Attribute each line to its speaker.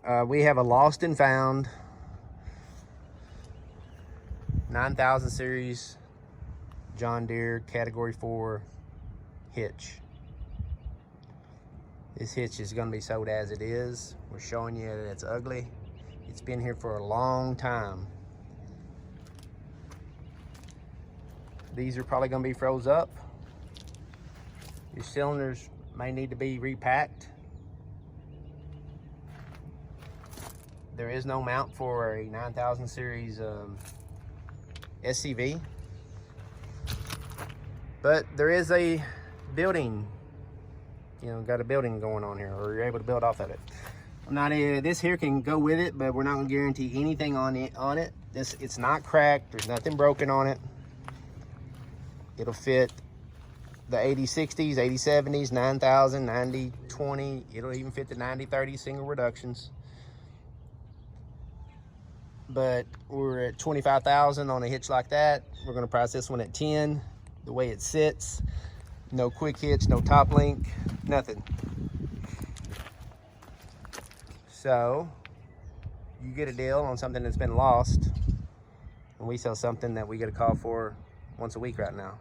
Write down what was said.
Speaker 1: We have a lost and found 9000 series John Deere Category 4 hitch. This hitch is going to be sold as it is. We're showing you that it's ugly. It's been here for a long time. These are probably going to be froze up. Your cylinders may need to be repacked. There is no mount for a 9000 series SCV, but there is a building, got a building going on here, or you're able to build off of it. This here can go with it, but we're not gonna guarantee anything on it. It's not cracked, there's nothing broken on it. It'll fit the 80-60s, 80-70s, 9000, 90-20. It'll even fit the 90-30 single reductions. But we're at 25,000 on a hitch like that. We're gonna price this one at 10. The way it sits, no quick hitch, no top link, nothing. So you get a deal on something that's been lost, and we sell something that we get a call for once a week right now.